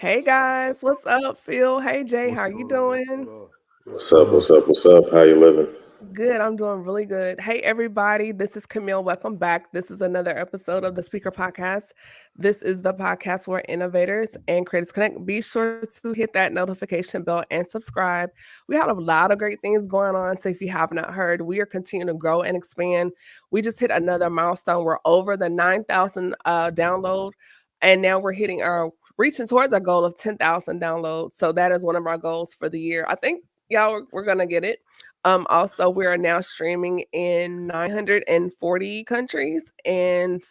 Hey guys, what's up, Phil? Hey Jay, What's how going you on? What's going doing? on? What's What's going up? on? What's up? What's up? How you living? Good, I'm doing really good. Hey everybody, this is Camille. Welcome back. This is another episode of the Speaker Podcast. This is the podcast where innovators and creators connect. Be sure to hit that notification bell and subscribe. We have a lot of great things going on. So if you have not heard, we are continuing to grow and expand. We just hit another milestone. We're over the 9,000 download, and now we're hitting our reaching towards our goal of 10,000 downloads. So that is one of our goals for the year. I think y'all we're gonna get it. Also, we are now streaming in 940 countries and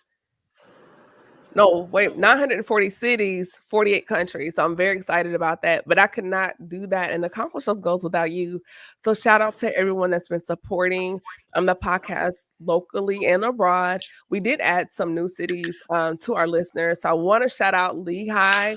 no, wait, 940 cities, 48 countries. So I'm very excited about that. But I could not do that and accomplish those goals without you. So shout out to everyone that's been supporting the podcast locally and abroad. We did add some new cities to our listeners. So I want to shout out Lehigh,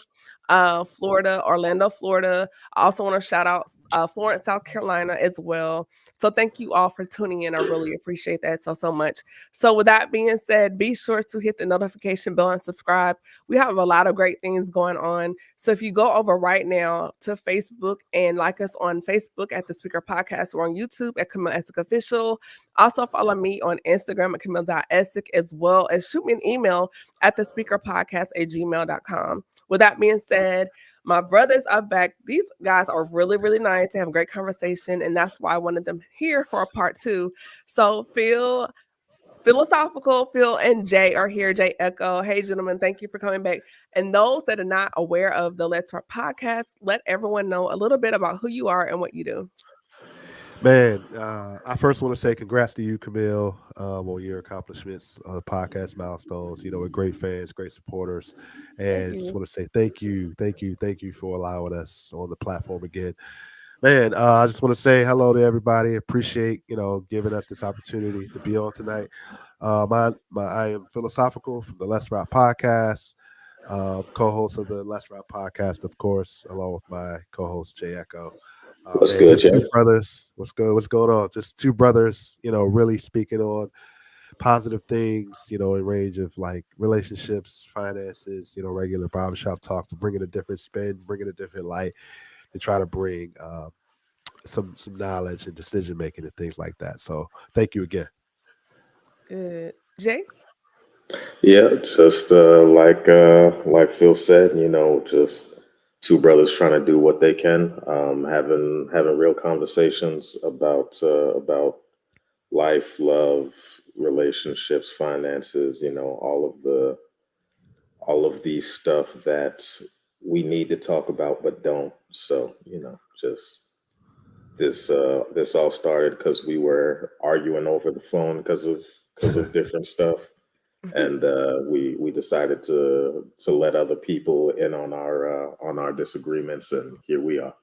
Florida, Orlando, Florida. I also want to shout out Florence, South Carolina as well. So thank you all for tuning in. I really appreciate that so much. So, with that being said, be sure to hit the notification bell and subscribe. We have a lot of great things going on. So, if you go over right now to Facebook and like us on Facebook at the Speaker Podcast, or on YouTube at Camille Essick Official. Also, follow me on Instagram at Camille.Essick, as well as shoot me an email at the Speaker Podcast at gmail.com. With that being said, my brothers are back. These guys are really nice. They have a great conversation, and that's why I wanted them here for a part two. So, Philosophical Phil and Jay are here. Jay Echo. Hey, gentlemen, thank you for coming back. And those that are not aware of the Let's Talk podcast, let everyone know a little bit about who you are and what you do. Man, I first want to say congrats to you, Camille, on your accomplishments, podcast milestones. We're great fans, great supporters, Thank and just you. want to say thank you for allowing us on the platform again. Man, I just want to say hello to everybody. Appreciate giving us this opportunity to be on tonight. I am philosophical from the Let's Rock podcast. Co-host of the Let's Rock podcast, of course, along with my co-host Jay Echo. What's Man, good, just Jay? two brothers. What's good? What's going on? Just two brothers. Really speaking on positive things. In range of like relationships, finances. Regular barbershop talk, but bringing a different spin, bringing a different light to try to bring some knowledge and decision making and things like that. So thank you again. Good. Jay? Yeah, just like Phil said, just two brothers trying to do what they can, having real conversations about life, love, relationships, finances. All of these stuff that we need to talk about but don't. So just this all started because we were arguing over the phone because of different stuff, and we decided to let other people in on our disagreements, and here we are.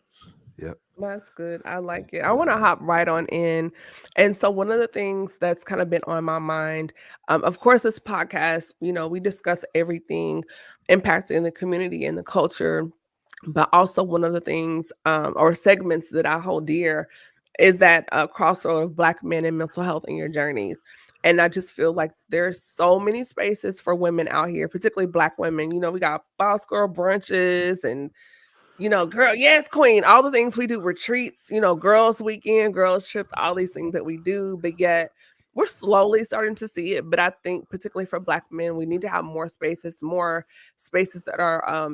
Yep. That's good. I like it. I want to hop right on in. And so, one of the things that's kind of been on my mind, of course, this podcast, we discuss everything impacting the community and the culture. But also, one of the things or segments that I hold dear is that crossover of Black men and mental health in your journeys. And I just feel like there's so many spaces for women out here, particularly Black women. We got boss girl brunches and girl, yes, queen, all the things we do, retreats, girls' weekend, girls' trips, all these things that we do, but yet we're slowly starting to see it. But I think, particularly for Black men, we need to have more spaces that are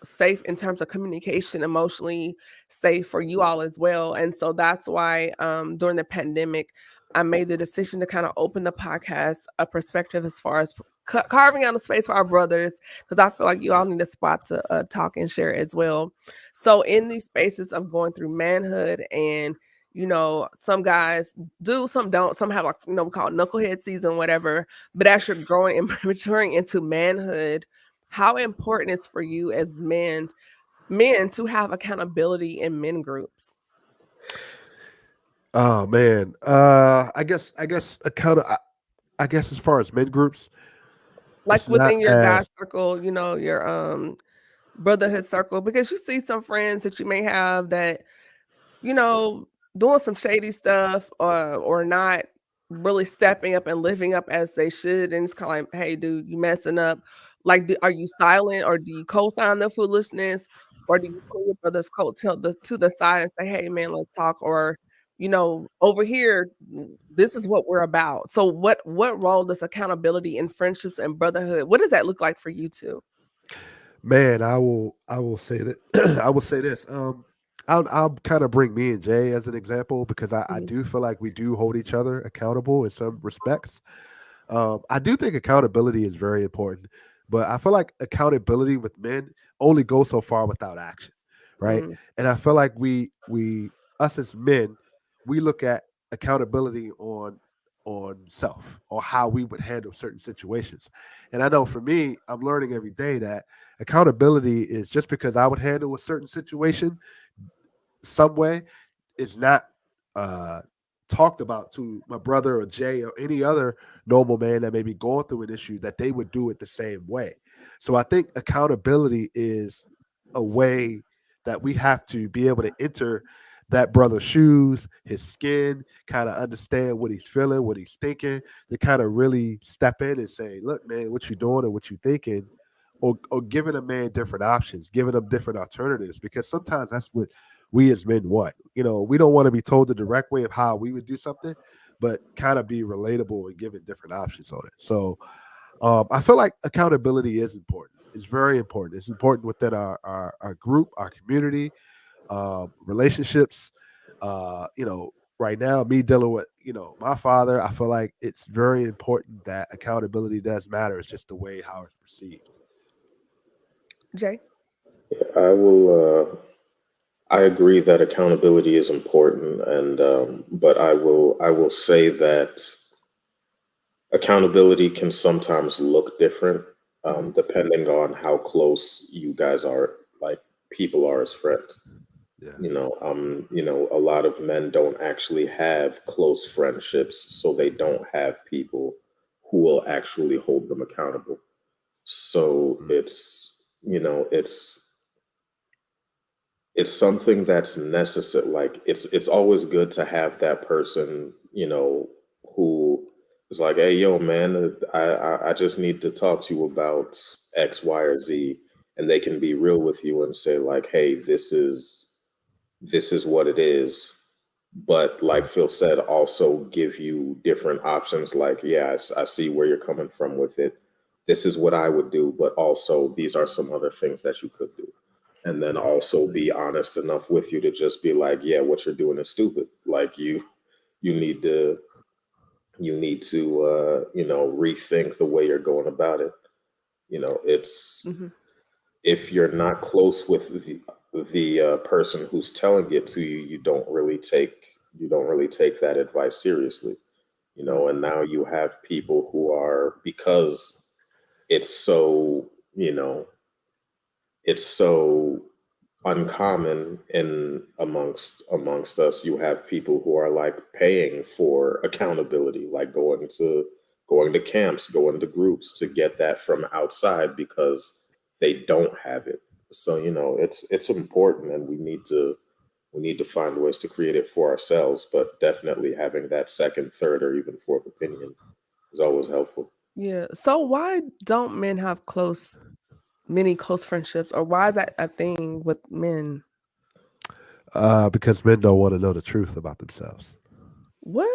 safe in terms of communication, emotionally safe for you all as well. And so that's why during the pandemic, I made the decision to kind of open the podcast a perspective as far as carving out a space for our brothers, because I feel like you all need a spot to talk and share as well. So in these spaces of going through manhood and some guys do, some don't, some have like, we call it knucklehead season, whatever. But as you're growing and maturing into manhood, how important is for you as men to have accountability in men groups? Oh man. I guess I guess as far as men groups, Like it's not within your guy as circle, your brotherhood circle, because you see some friends that you may have that you know, doing some shady stuff or not really stepping up and living up as they should. And it's kind of like, hey, dude, you messing up. Like, are you silent or do you co-sign the foolishness, or do you pull your brother's coattail to the side and say, "Hey, man, let's talk," or over here, this is what we're about. So, what role does accountability in friendships and brotherhood? What does that look like for you two? Man, I will say that I will say this. I'll kind of bring me and Jay as an example because I Mhm, do feel like we do hold each other accountable in some respects. I do think accountability is very important, but I feel like accountability with men only goes so far without action, right? mm, And I feel like we us as men, we look at accountability on self or how we would handle certain situations. And I know for me, I'm learning every day that accountability is just because I would handle a certain situation some way is not uh, talked about to my brother or Jay or any other normal man that may be going through an issue that they would do it the same way. So I think accountability is a way that we have to be able to enter that brother's shoes, his skin, kind of understand what he's feeling, what he's thinking, to kind of really step in and say, look, man, what you doing and what you thinking, or giving a man different options, giving them different alternatives, because sometimes that's what we as men want. We don't want to be told the direct way of how we would do something, but kind of be relatable and given different options on it. So I feel like accountability is important. It's very important. It's important within our group, our community, relationships. Right now, me dealing with, my father, I feel like it's very important that accountability does matter. It's just the way how it's perceived. Jay? I will. I agree that accountability is important, and but I will say that accountability can sometimes look different Mhm, depending on how close you guys are, like people are as friends. Yeah. A lot of men don't actually have close friendships, so they don't have people who will actually hold them accountable. So Mm. it's something that's necessary. Like it's always good to have that person, who is like, hey, yo, man, I just need to talk to you about X, Y, or Z, and they can be real with you and say like, hey, this is what it is. But like Right. Phil said, also give you different options. Like, yeah, I see where you're coming from with it. This is what I would do, but also these are some other things that you could do. And then Yeah. also be honest enough with you to just be like, yeah, what you're doing is stupid. Like you need to rethink the way you're going about it. It's mhm, if you're not close with the person who's telling it to you, you don't really take that advice seriously. mm, And now you have people who are, because it's so you know it's so uncommon in amongst us. You have people who are like paying for accountability, like going to camps, going to groups to get that from outside because they don't have it. So it's important, and we need to find ways to create it for ourselves. But definitely having that second, third, or even fourth opinion is always helpful. yeah. So why don't men have many close friendships, or why is that a thing with men? Because men don't want to know the truth about themselves. What?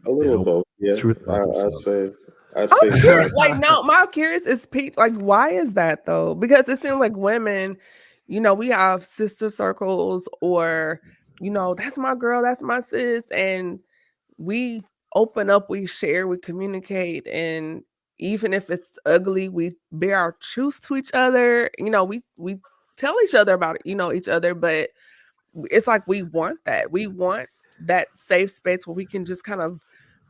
A They little don't both, the yeah. truth about I'd themselves. say I'd I'm say curious. some. Like, no, my curious is Pete. Like, why is that though? Because it seems like women, we have sister circles, or that's my girl, that's my sis, and we open up, we share, we communicate, and even if it's ugly, we bear our truths to each other. We tell each other about each other, but it's like we want that. We want that safe space where we can just kind of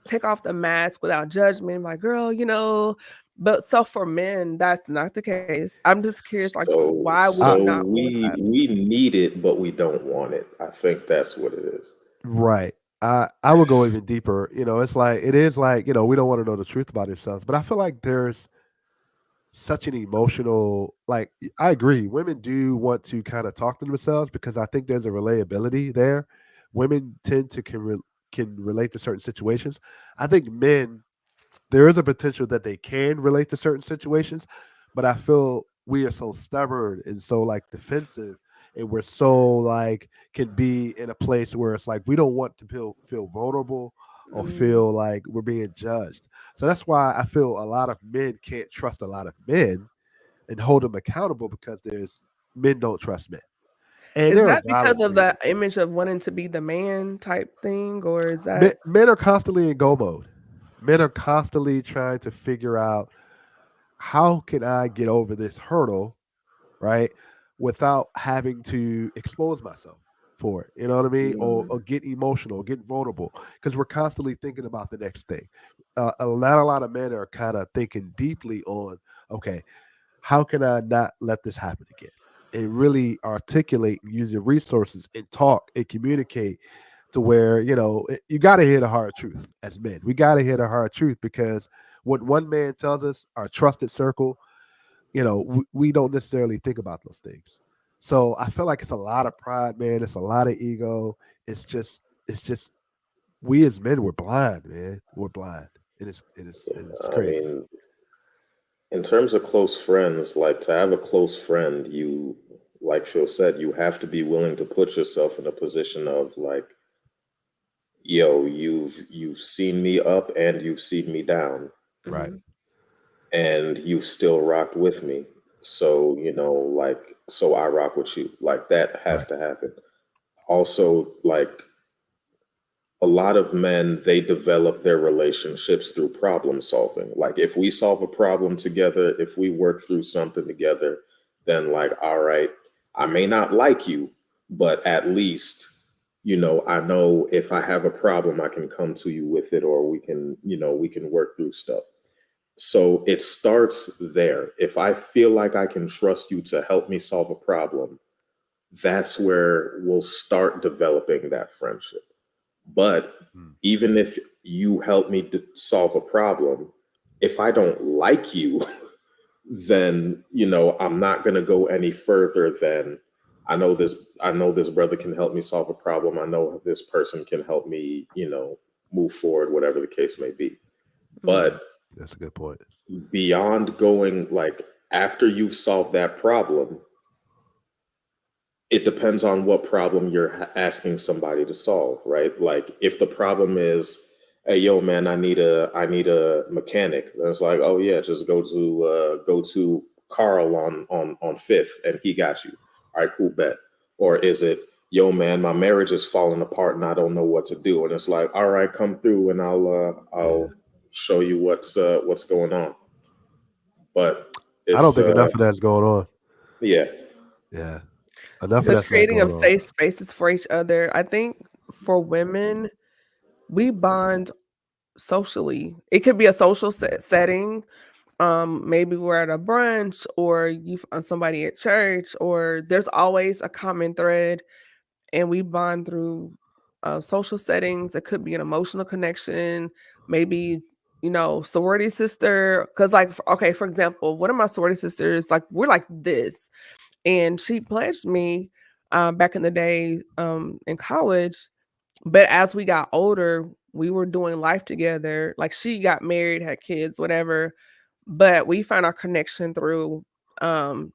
take off the mask without judgment. Like, girl, But so for men, that's not the case. I'm just curious, like, So why would I, you so not want we that? we need it, but we don't want it. I think that's what it is. right. I would go even deeper. It's like it is like, we don't want to know the truth about ourselves. But I feel like there's such an emotional, like, I agree. Women do want to kind of talk to themselves because I think there's a relatability there. Women tend to can relate to certain situations. I think men, there is a potential that they can relate to certain situations, but I feel we are so stubborn and so like defensive, and we're so like can be in a place where it's like we don't want to feel vulnerable or Mm. feel like we're being judged. So that's why I feel a lot of men can't trust a lot of men and hold them accountable because there's men don't trust men, and Is there are that valid because of the reasons. image of wanting to be the man type thing, or is Men, that men are constantly in go mode. Men are constantly trying to figure out how can I get over this hurdle, right, without having to expose myself for it. You know what I mean? Or, Mm, or get emotional, get vulnerable, because we're constantly thinking about the next thing. Not a lot of men are kind of thinking deeply on, okay, how can I not let this happen again? And really articulate and use your resources and talk and communicate to where, you got to hear the hard truth as men. We got to hear the hard truth because what one man tells us, our trusted circle, we don't necessarily think about those things. So I feel like it's a lot of pride, man. It's a lot of ego. It's just we as men, we're blind, man. We're blind. It's I crazy. mean, in terms of close friends, like to have a close friend, you, like Phil said, you have to be willing to put yourself in a position of like, yo, you've seen me up and you've seen me down, Right. mhm, and you've still rocked with me. So, like, so I rock with you. Like that has Right. to happen. Also, like a lot of men, they develop their relationships through problem solving. Like if we solve a problem together, if we work through something together, then like, all right, I may not like you, but at least, I know if I have a problem, I can come to you with it, or we can work through stuff. So it starts there. If I feel like I can trust you to help me solve a problem, that's where we'll start developing that friendship. But Mm. even if you help me to solve a problem, if I don't like you, then I'm not going to go any further than I know this brother can help me solve a problem. I know this person can help me, move forward, whatever the case may be. mhm, But That's a good point. beyond going like after you've solved that problem, it depends on what problem you're asking somebody to solve, right? Like if the problem is, hey, yo, man, I need a mechanic. Then it's like, oh yeah, just go to Carl on Fifth, and he got you. All right, cool, bet. Or is it, yo, man, my marriage is falling apart and I don't know what to do, and it's like, all right, come through and I'll Yeah. show you what's going on. But I don't it's think enough of that's going on. yeah, Yeah. Enough of the that's not creating going of on. safe spaces for each other. I think for women, we bond socially. It could be a social setting. Maybe we're at a brunch or you find somebody at church, or there's always a common thread, and we bond through social settings. It could be an emotional connection, maybe, sorority sister. Because, like, okay, for example, one of my sorority sisters, like, we're like this, and she pledged me back in the day in college. But as we got older, we were doing life together. Like, she got married, had kids, whatever, but we found our connection through um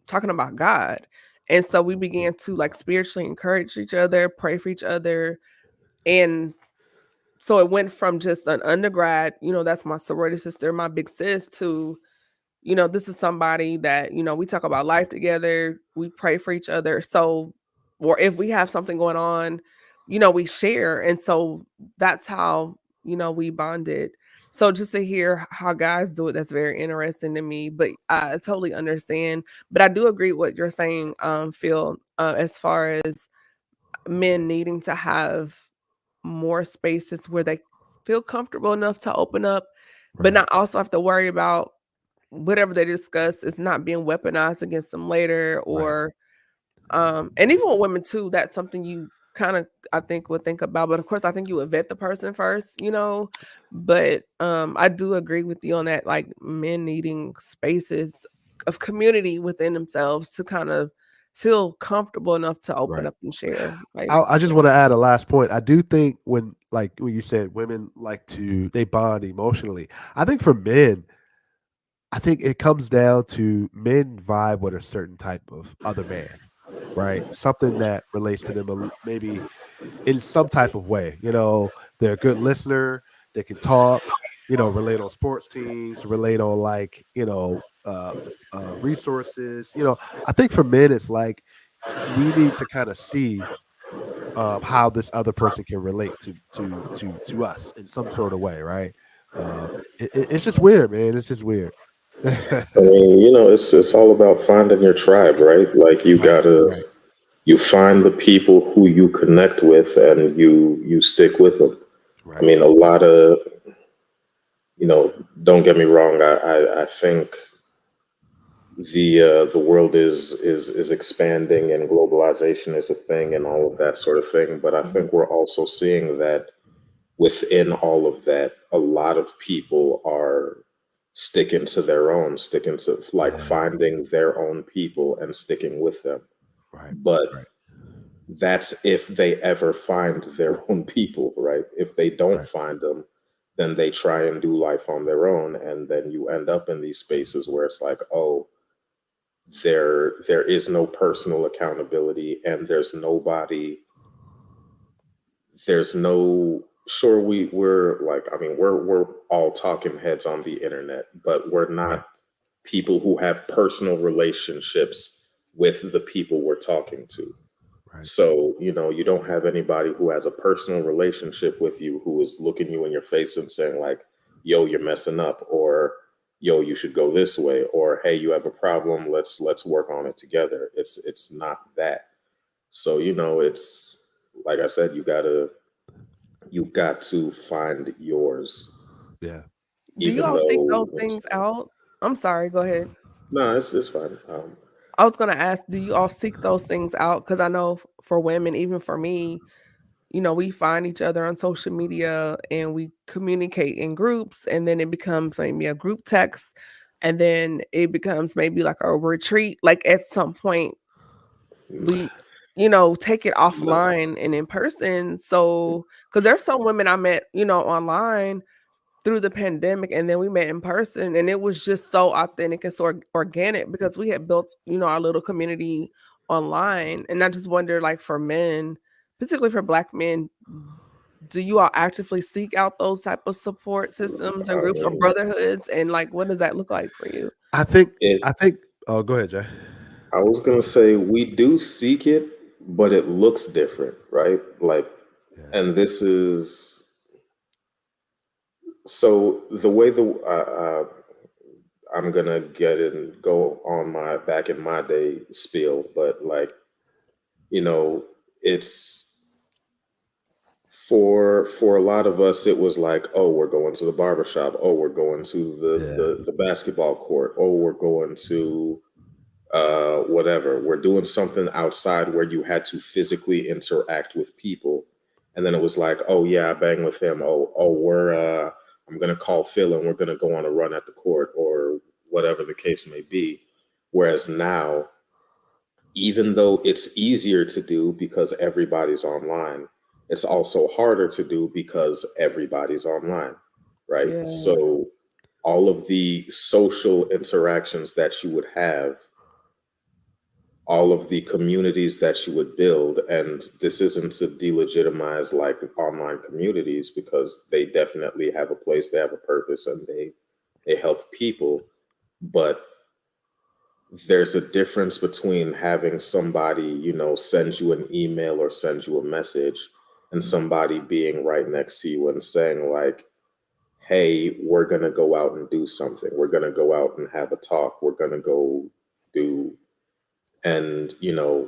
talking about God. And so we began to like spiritually encourage each other, pray for each other. And so it went from just an undergrad, that's my sorority sister, my big sis, to this is somebody that, we talk about life together, we pray for each other. So, or if we have something going on, we share. And so that's how, we bonded. So just to hear how guys do it, that's very interesting to me. But I totally understand. But I do agree with what you're saying, Phil, as far as men needing to have more spaces where they feel comfortable enough to open up, but Right. not also have to worry about whatever they discuss is not being weaponized against them later. Right. Or and even with women too, that's something you kind of, I think, would think about. But of course, I think you would vet the person first, but I do agree with you on that, like men needing spaces of community within themselves to kind of feel comfortable enough to open Right. up and share, like, I just yeah. want to add a last point. I do think when you said women like to they bond emotionally, I think for men I think it comes down to men vibe with a certain type of other man, right? Something that relates to them maybe in some type of way. They're a good listener. They can talk. Relate on sports teams. Relate on like resources. I think for men, it's like we need to kind of see how this other person can relate to us in some sort of way, right? It's just weird, man. It's just weird. I mean, it's all about finding your tribe, right? Like you Right, gotta right, you find the people who you connect with, and you stick with them. I right. mean, a lot of don't get me wrong. I think the world is expanding and globalization is a thing and all of that sort of thing. But I Mhm. think we're also seeing that within all of that, a lot of people are sticking to like Yeah, finding their own people and sticking with them. right, But right, that's if they ever find their own people, right? If they don't right, find them, then they try and do life on their own, and then you end up in these spaces where it's like, oh, there is no personal accountability, and there's no sure we're like, I mean, we're all talking heads on the internet, but we're right, not people who have personal relationships with the people we're talking to. right. So, you don't have anybody who has a personal relationship with you who is looking you in your face and saying, like, yo, you're messing up, or yo, you should go this way, or hey, you have a problem, let's work on it together. It's not that. So, it's like I said, you got to find yours, Yeah. Do you even all seek though those things out? I'm sorry, go ahead. no, it's fine. I was gonna ask, do you all seek those things out? Because I know for women, even for me, we find each other on social media and we communicate in groups, and then it becomes maybe a group text, and then it becomes maybe like a retreat. Like at some point, we, take it No, offline and in person. So, because there's some women I met, online through the pandemic, and then we met in person, and it was just so authentic and so organic because we had built, our little community online. And I just wonder, like for men, particularly for Black men, do you all actively seek out those type of support systems and I groups or mean, brotherhoods? And like, what does that look like for you? I think it. I think oh, go ahead, Jay. I was gonna say we do seek it, but it looks different, right? Like, Yeah. and this is so the way I'm gonna get and go on my back in my day spiel, but like, you know, it's for a lot of us, it was like, oh, we're going to the barber shop, oh, we're going to Yeah. the basketball court, oh, we're going to whatever. We're doing something outside where you had to physically interact with people. And then it was like, oh yeah, I bang with him. Oh, I'm gonna call Phil and we're gonna go on a run at the court or whatever the case may be. Whereas now, even though it's easier to do because everybody's online, it's also harder to do because everybody's online, right? Yeah, So all of the social interactions that you would have, all of the communities that you would build, and this isn't to delegitimize like online communities because they definitely have a place, they have a purpose, and they help people. But there's a difference between having somebody, send you an email or send you a message, and somebody being right next to you and saying like, hey, we're going to go out and do something, we're going to go out and have a talk, we're going to go do. And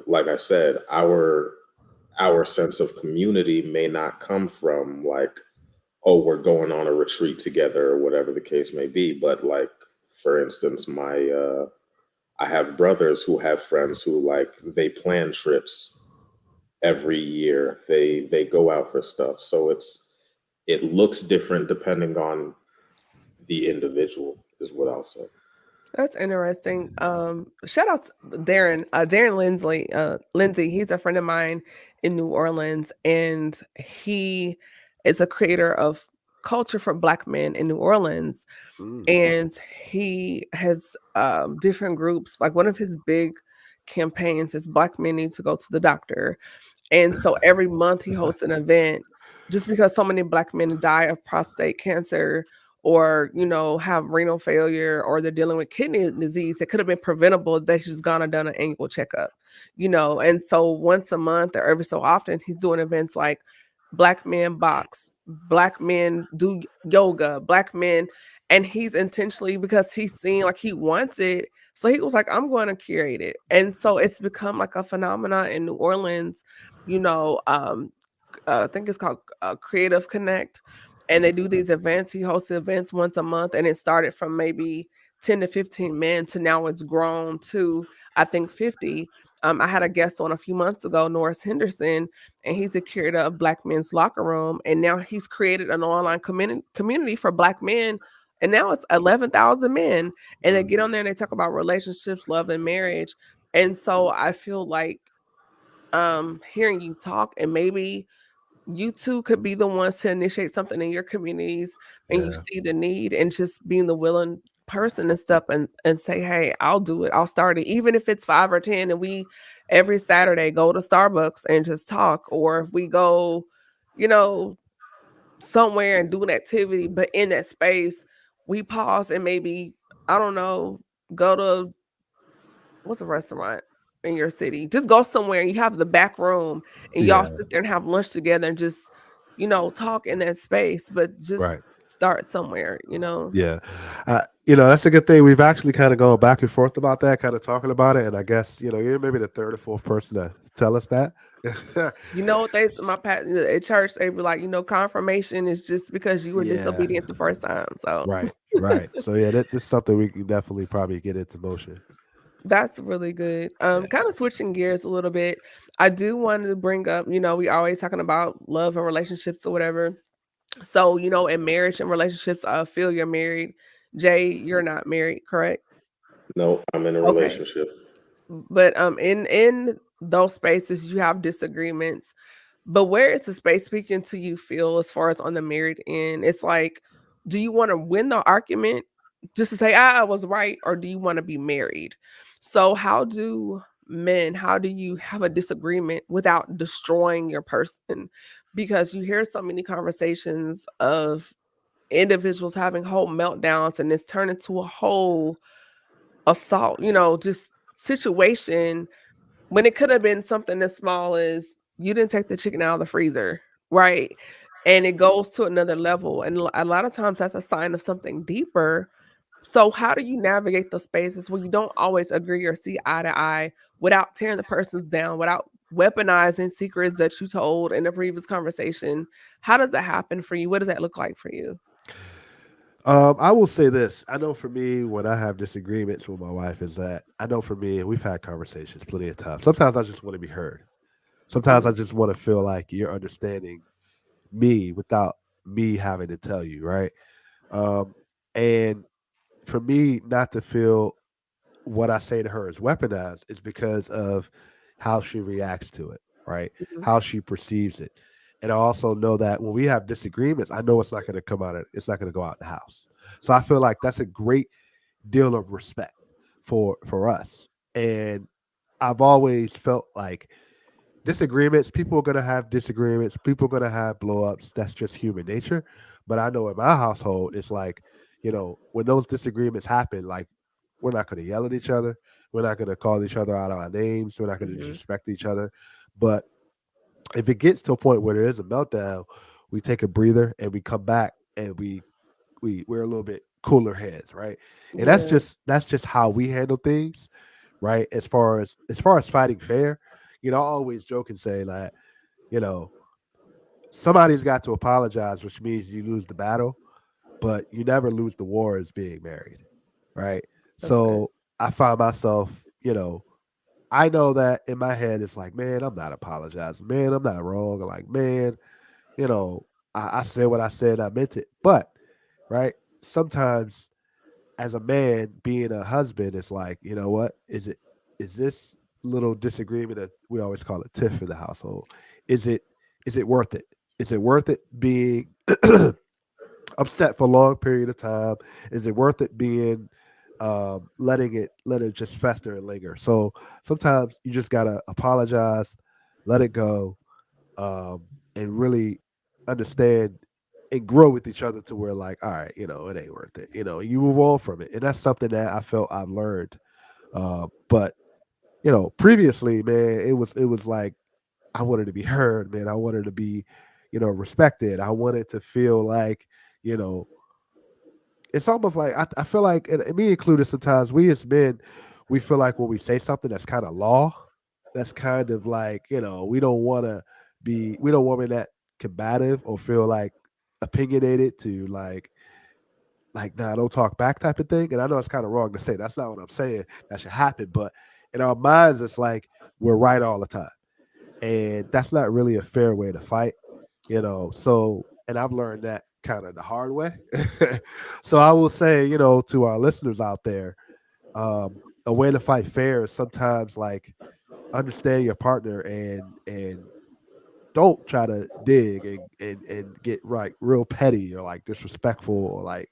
like I said, our sense of community may not come from like, oh, we're going on a retreat together or whatever the case may be, but like, for instance, my I have brothers who have friends who like they plan trips every year, they go out for stuff. So it looks different depending on the individual, is what I'll say. that's interesting. Shout out to Darren Lindsay. He's a friend of mine in New Orleans, and he is a creator of culture for Black men in New Orleans, Mm. and he has different groups. Like one of his big campaigns is Black men need to go to the doctor, and so every month he hosts an event just because so many Black men die of prostate cancer or, have renal failure or they're dealing with kidney disease that could have been preventable. They just gone and done an annual checkup. And so once a month or every so often, he's doing events like Black men box, Black men do yoga, Black men. And he's intentionally because he's seeing like he wants it. So he was like, I'm going to curate it. And so it's become like a phenomenon in New Orleans you know, I think it's called Creative Connect, and they do these events. He hosts events once a month, and it started from maybe 10 to 15 men to now it's grown to I think 50. I had a guest on a few months ago, Norris Henderson, and he's a curator of Black Men's Locker Room, and now he's created an online community for Black men. And now it's 11,000 men, and they get Mm. on there and they talk about relationships, love, and marriage. And so I feel like hearing you talk and maybe you too could be the ones to initiate something in your communities and you Yeah. see the need and just being the willing person to step and say, hey, I'll do it. I'll start it. Even if it's 5 or 10 and we every Saturday go to Starbucks and just talk, or if we go, you know, somewhere and do an activity, but in that space, we pause and maybe, I don't know, go to what's a restaurant in your city? Just go somewhere and you have the back room and y'all Yeah. sit there and have lunch together and just, talk in that space, but just Right. start somewhere. Yeah. That's a good thing. We've actually kind of gone back and forth about that, kind of talking about it. And I guess, you're maybe the third or fourth person to tell us that. You know what they S- my at church they be like, confirmation is just because you were yeah. disobedient the first time. So Right. Right. So yeah, this is something we can definitely probably get into motion. that's really good. Yeah. Kind of switching gears a little bit. I do want to bring up, we always talking about love and relationships or whatever. So, in marriage and relationships, I feel you're married. Jay, you're not married, correct? No, I'm in a Okay. relationship. But in those spaces you have disagreements. But where is the space speaking to you feel as far as on the married end? It's like, do you want to win the argument just to say, I was right, or do you want to be married? So how do you have a disagreement without destroying your person? Because you hear so many conversations of individuals having whole meltdowns and it's turned into a whole assault, just situation when it could have been something as small as you didn't take the chicken out of the freezer, right? And it goes to another level. And a lot of times that's a sign of something deeper. So, how do you navigate the spaces where you don't always agree or see eye to eye without tearing the persons down, without weaponizing secrets that you told in a previous conversation? How does that happen for you? What does that look like for you? I will say this. I know for me, when I have disagreements with my wife, is that I know for me, we've had conversations plenty of times. Sometimes I just want to be heard. Sometimes I Mhm. just want to feel like you're understanding me without me having to tell you, right? Um, and for me not to feel what I say to her is weaponized is because of how she reacts to it, right? Mhm. How she perceives it. And I also know that when we have disagreements, I know it's not going to come out of it's not going to go out the house. So I feel like that's a great deal of respect for us. And I've always felt like disagreements, people are going to have disagreements, people are going to have blowups. That's just human nature. But I know in my household it's like, when those disagreements happen, like, we're not going to yell at each other, we're not going to call each other out of our names, we're not going to Mhm. disrespect each other. But if it gets to a point where there is a meltdown, we take a breather and we come back and we're a little bit cooler heads, right? And Yeah. that's just how we handle things, right? As far as fighting fair, I always joke and say like, you know, somebody's got to apologize, which means you lose the battle, but you never lose the war as being married, right? That's good. So I find myself, I know that in my head it's like, man, I'm not apologizing, man, I'm not wrong. I'm like, man, you know, I said what I said, I meant it. But right, sometimes as a man being a husband, it's like, you know what? Is this little disagreement that we always call it tiff in the household? Is it is it worth it? Is it worth it being upset for a long period of time? Is it worth it being let it just fester and linger? So sometimes you just gotta apologize, let it go, and really understand and grow with each other to where like, all right, it ain't worth it. You move on from it, and that's something that I felt I've learned. But previously, man, it was like I wanted to be heard, man. I wanted to be, respected. I wanted to feel like, you know, it's almost like I feel like, and me included, sometimes we as men, we feel like when we say something that's kind of law, that's kind of like, we don't want to be that combative or feel like opinionated to like nah, don't talk back type of thing. And I know it's kind of wrong to say. That's not what I'm saying. That should happen. But in our minds, it's like we're right all the time, and that's not really a fair way to fight. So, and I've learned that kind of the hard way. So I will say, to our listeners out there, a way to fight fair is sometimes like understand your partner and don't try to dig and get right real petty or like disrespectful or like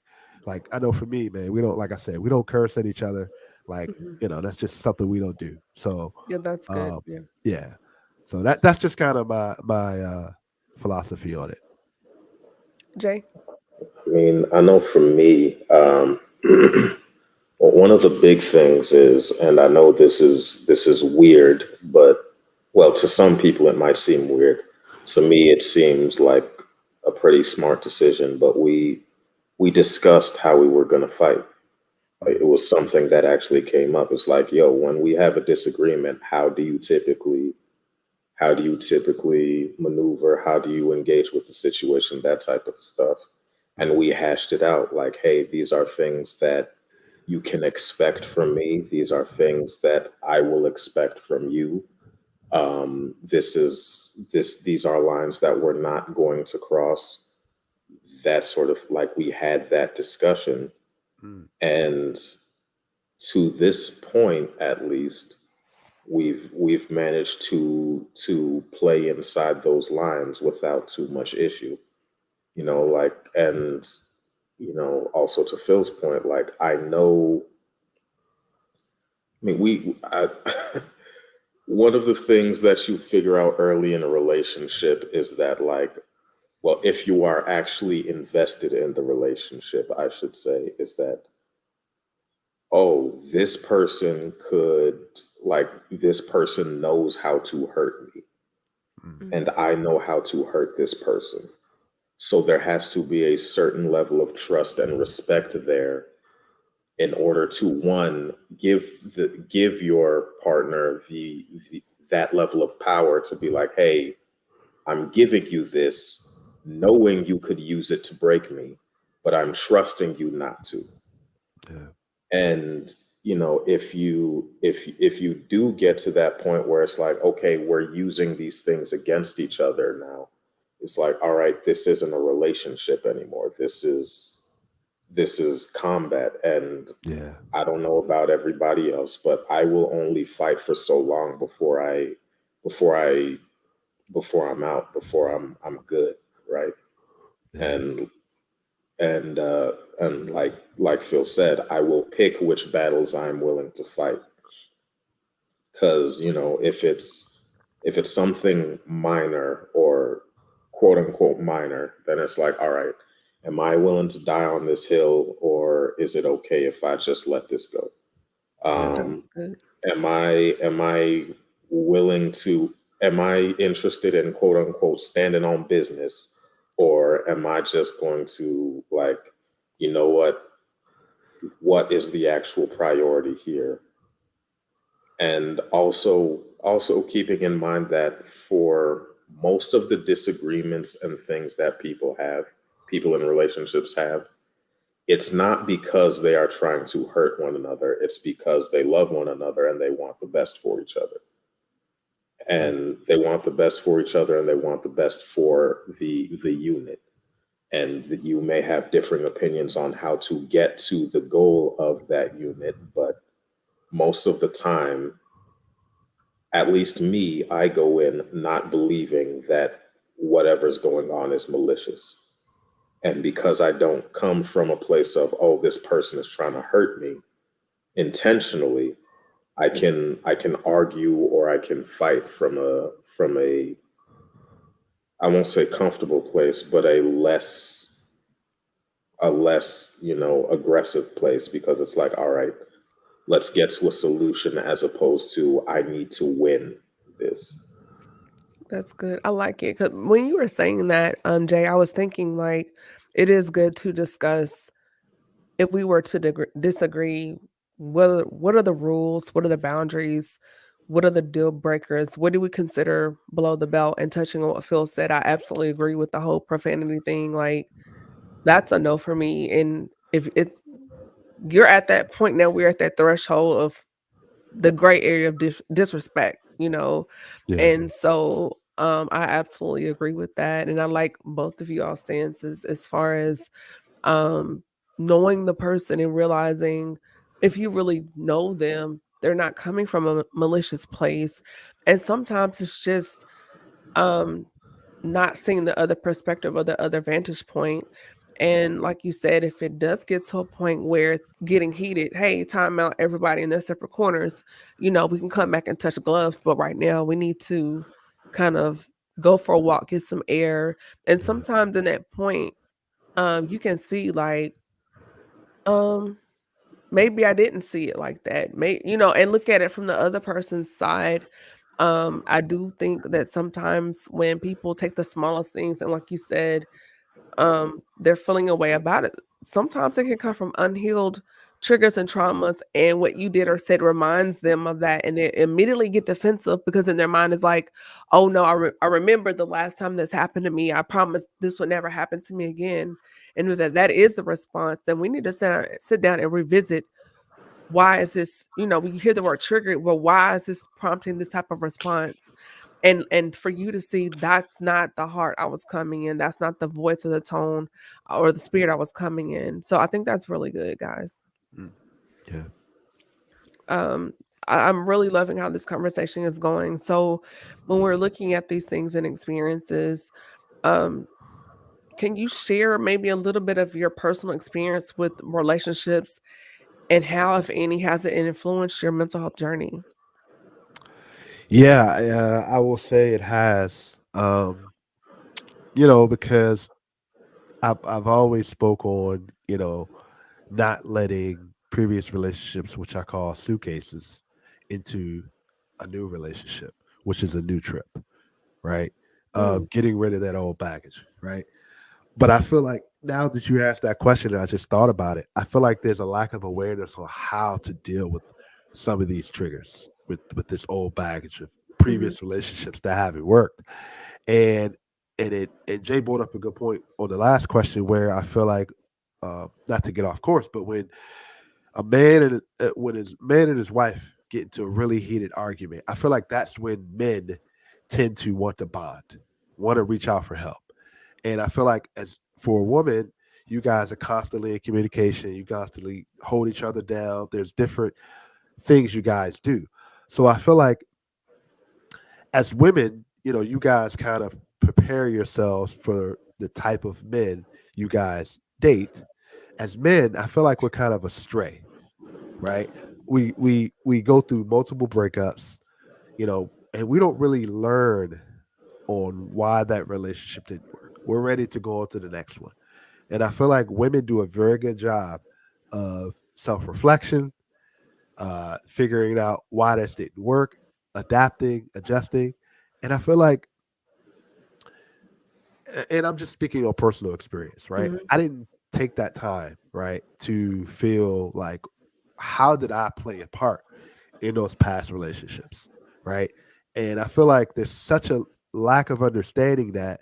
I know for me, man, we don't, like I said, we don't curse at each other. Like, Mhm. that's just something we don't do. So Yeah, that's good. um Yeah. yeah. So that's just kind of my philosophy on it. Jay? I mean, I know for me, well, one of the big things is, and I know this is weird, but well, to some people it might seem weird. To me, it seems like a pretty smart decision. But we discussed how we were going to fight. Like, it Mm, was something that actually came up. It's like, yo, when we have a disagreement, how do you typically maneuver? How do you engage with the situation? That type of stuff. And mm, we hashed it out like, hey, these are things that you can expect from me. These are things that I will expect from you. These are lines that we're not going to cross. That sort of like we had that discussion. mm, And to this point, at least, we've managed to play inside those lines without too much issue. Like, and also to Phil's point, like, I know, I mean, one of the things that you figure out early in a relationship is that, like, well, if you are actually invested in the relationship, I should say, is that, oh, this person knows how to hurt me, mm, Mhm. and I know how to hurt this person. So there has to be a certain level of trust and respect there in order to, one, give your partner that level of power to be like, hey, I'm giving you this knowing you could use it to break me, but I'm trusting you not to. yeah. And if you do get to that point where it's like, okay, we're using these things against each other now, it's like, all right, this isn't a relationship anymore. This is combat. And Yeah. I don't know about everybody else, but I will only fight for so long before I before I'm out, before I'm good, right? Yeah. And and like Phil said, I will pick which battles I'm willing to fight. Because if it's something minor or quote unquote minor, then it's like, all right, am I willing to die on this hill, or is it okay if I just let this go? Yeah. That's Um, good. am I willing to? Am I interested in quote unquote standing on business, or am I just going to, like, you know what? What is the actual priority here? And also keeping in mind that for most of the disagreements and things that people in relationships have, it's not because they are trying to hurt one another. It's because they love one another and they want the best for each other. Mm, And they want the best for each other, and they want the best for the unit. And that you may have differing opinions on how to get to the goal of that unit, but most of the time, at least me, I go in not believing that whatever's going on is malicious. And because I don't come from a place of, oh, this person is trying to hurt me intentionally, I can argue or I can fight from a I won't say comfortable place, but a less, aggressive place, because it's like, all right, let's get to a solution as opposed to I need to win this. That's good. I like it. 'Cause when you were saying that, Jay, I was thinking like it is good to discuss if we were to disagree. What are the rules? What are the boundaries? What are the deal breakers? What do we consider below the belt? And touching on what Phil said, I absolutely agree with the whole profanity thing. Like that's a no for me. And if it's you're at that point now, we're at that threshold of the gray area of disrespect, you know? Yeah. And so, I absolutely agree with that, and I like both of y'all stances as far as, um, knowing the person and realizing if you really know them, they're not coming from a malicious place, and sometimes it's just, um, not seeing the other perspective or the other vantage point. And like you said, if it does get to a point where it's getting heated, hey, time out, everybody in their separate corners. We can come back and touch gloves, but right now we need to kind of go for a walk, get some air. And Yeah. sometimes in that point, you can see like, um, maybe I didn't see it like that. And look at it from the other person's side. I do think that sometimes when people take the smallest things and like you said, they're feeling a way about it. Sometimes it can come from unhealed triggers and traumas, and what you did or said reminds them of that, and they immediately get defensive because in their mind is like, "Oh no, I remember the last time this happened to me. I promise this would never happen to me again." And if that is the response, then we need to sit down and revisit why is this, we hear the word triggered, well, why is this prompting this type of response? And for you to see that's not the heart I was coming in, that's not the voice or the tone or the spirit I was coming in. So I think that's really good, guys. Mm. Yeah. Um, I'm really loving how this conversation is going. So when we're looking at these things and experiences, um, can you share maybe a little bit of your personal experience with relationships and how, if any, has it influenced your mental health journey? Yeah, I will say it has. Because I've always spoke on, not letting previous relationships, which I call suitcases, into a new relationship, which is a new trip, right? Mm, Getting rid of that old baggage, right? But I feel like now that you asked that question and I just thought about it, I feel like there's a lack of awareness on how to deal with some of these triggers with this old baggage of mhm, previous relationships that haven't worked. And and Jay brought up a good point on the last question where I feel like not to get off course, but when his man and his wife get into a really heated argument, I feel like that's when men tend to want to bond, want to reach out for help. And I feel like as for a woman, you guys are constantly in communication. You constantly hold each other down. There's different things you guys do. So I feel like as women, you guys kind of prepare yourselves for the type of men you guys date. As men, I feel like we're kind of astray, right? We go through multiple breakups, and we don't really learn on why that relationship didn't work. We're ready to go on to the next one. And I feel like women do a very good job of self reflection, figuring out why this didn't work, adapting, adjusting. And I feel like, and I'm just speaking on personal experience, right? mhm, I didn't take that time, right, to feel like, how did I play a part in those past relationships, right? And I feel like there's such a lack of understanding that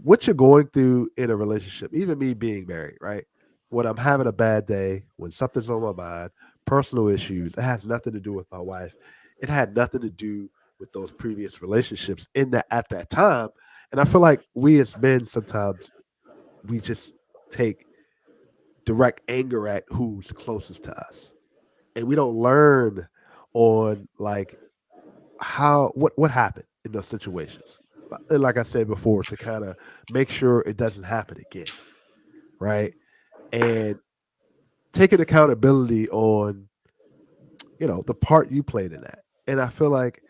what you're going through in a relationship, even me being married, right? When I'm having a bad day, when something's on my mind, personal issues, it has nothing to do with my wife. It had nothing to do with those previous relationships in that at that time. And I feel like we as men sometimes we just take direct anger at who's closest to us. And we don't learn on like how what happened in those situations. and like I said before, to kind of make sure it doesn't happen again, right? And taking accountability on, the part you played in that. And I feel like,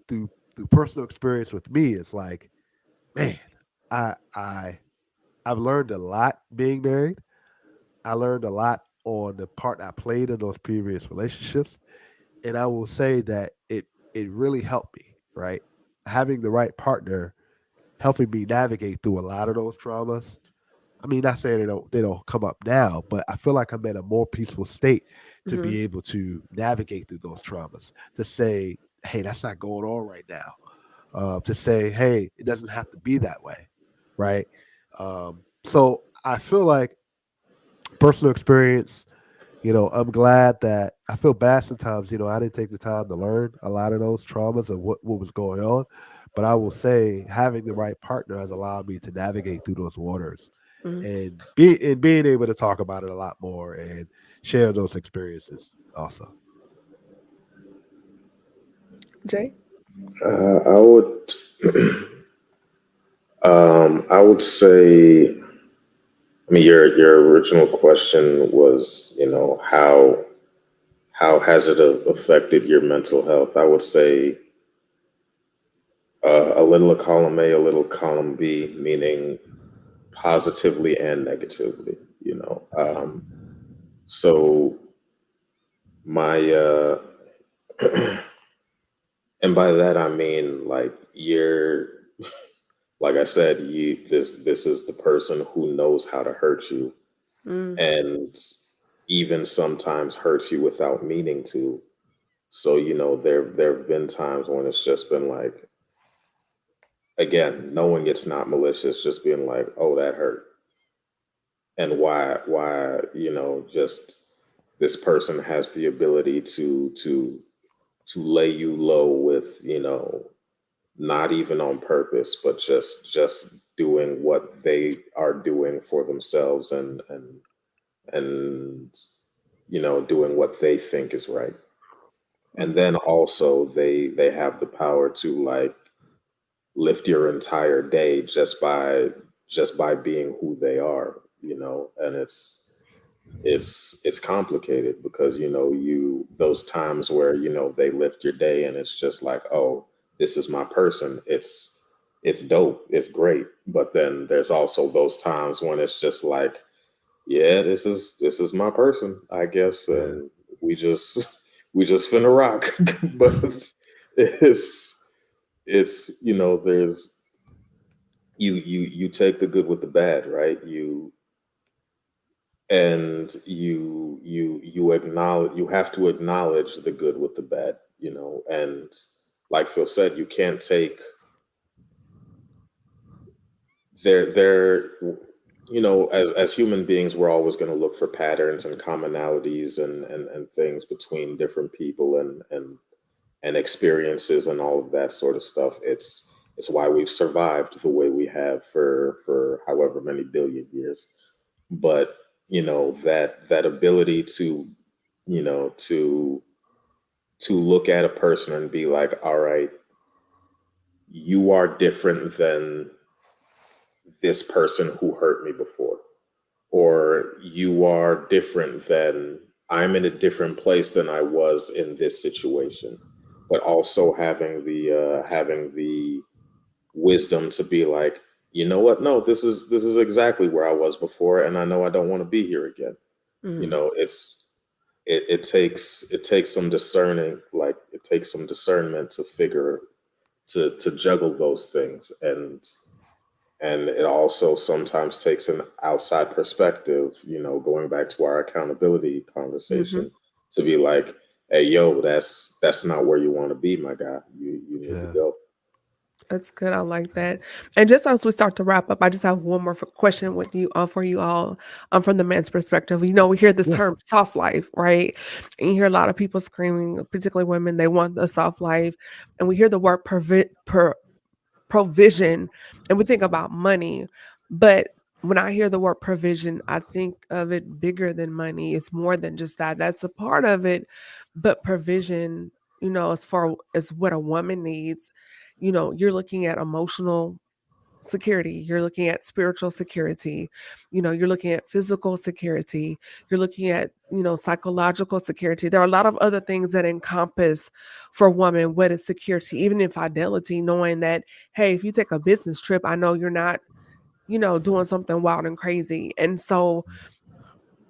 through personal experience with me, it's like, man, I I I've learned a lot being married. I learned a lot on the part I played in those previous relationships, and I will say that it really helped me, right? Having the right partner helping me navigate through a lot of those traumas. I mean, not saying they don't come up now, but I feel like I'm in a more peaceful state to Mm-hmm. be able to navigate through those traumas. To say, hey, that's not going on right now. To say, hey, it doesn't have to be that way, right? So I feel like personal experience. I'm glad that I feel bad sometimes. I didn't take the time to learn a lot of those traumas of what was going on. But I will say having the right partner has allowed me to navigate through those waters and being able to talk about it a lot more and share those experiences also. Jay? I would I would say, I mean, your original question was, how has it affected your mental health? I would say a little of column A, a little column B, meaning positively and negatively. Okay. So my and by that I mean like you're like I said, this is the person who knows how to hurt you Mm-hmm. and even sometimes hurts you without meaning to. So there have been times when it's just been like, again, knowing it's not malicious, just being like, oh, that hurt, and why just this person has the ability to lay you low with not even on purpose, but just doing what they are doing for themselves and doing what they think is right. And Mm-hmm. then also they have the power to like lift your entire day just by being who they are, and it's complicated because those times where they lift your day and it's just like, oh, this is my person. It's dope, it's great. But then there's also those times when it's just like, yeah, this is my person, I guess, Yeah. and we just we just finna rock. But it's there's you take the good with the bad, right? You acknowledge, you have to acknowledge the good with the bad, and like Phil said, you can't take there as human beings, we're always going to look for patterns and commonalities and things between different people and experiences and all of that sort of stuff. It's why we've survived the way we have for however many billion years. But that ability to you know to look at a person and be like, all right, you are different than this person who hurt me before, or you are different than, I'm in a different place than I was in this situation. But also having the wisdom to be like, you know what, no, this is exactly where I was before, and I know I don't want to be here again. It takes some discerning, like it takes some discernment to figure, to juggle those things, and it also sometimes takes an outside perspective, going back to our accountability Mm-hmm. conversation, to be like, hey, yo, that's not where you want to be, my guy. You need to Yeah. go. That's good. I like that. And just as we start to wrap up, I just have one more question with you, for you all, from the man's perspective. We hear this Yeah. term "soft life," right? And you hear a lot of people screaming, particularly women, they want a soft life, and we hear the word provision, and we think about money. But when I hear the word provision, I think of it bigger than money. It's more than just that. That's a part of it, but provision, as far as what a woman needs, you're looking at emotional security, you're looking at spiritual security, you're looking at physical security, you're looking at, psychological security. There are a lot of other things that encompass for women what is security, even in fidelity, knowing that, hey, if you take a business trip, I know you're not, doing something wild and crazy. And so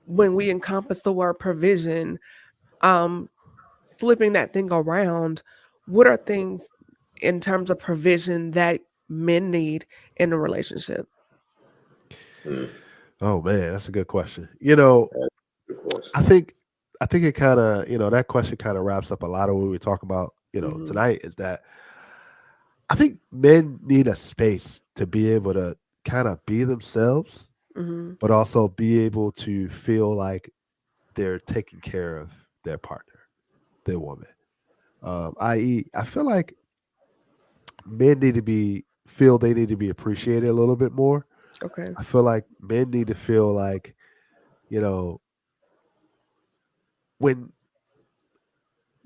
when we encompass the word provision, um, flipping that thing around, what are things in terms of provision that men need in a relationship? Mm, Oh man, that's a good question. You know, that's a good question. I think I think it kind of, that question kind of wraps up a lot of what we talk about, Mhm. tonight is that I think men need a space to be able to kind of be themselves, Mhm. but also be able to feel like they're taking care of their partner, their woman. I.e., I feel like men need to be feel they need to be appreciated a little bit more. Okay. I feel like men need to feel like, you know, when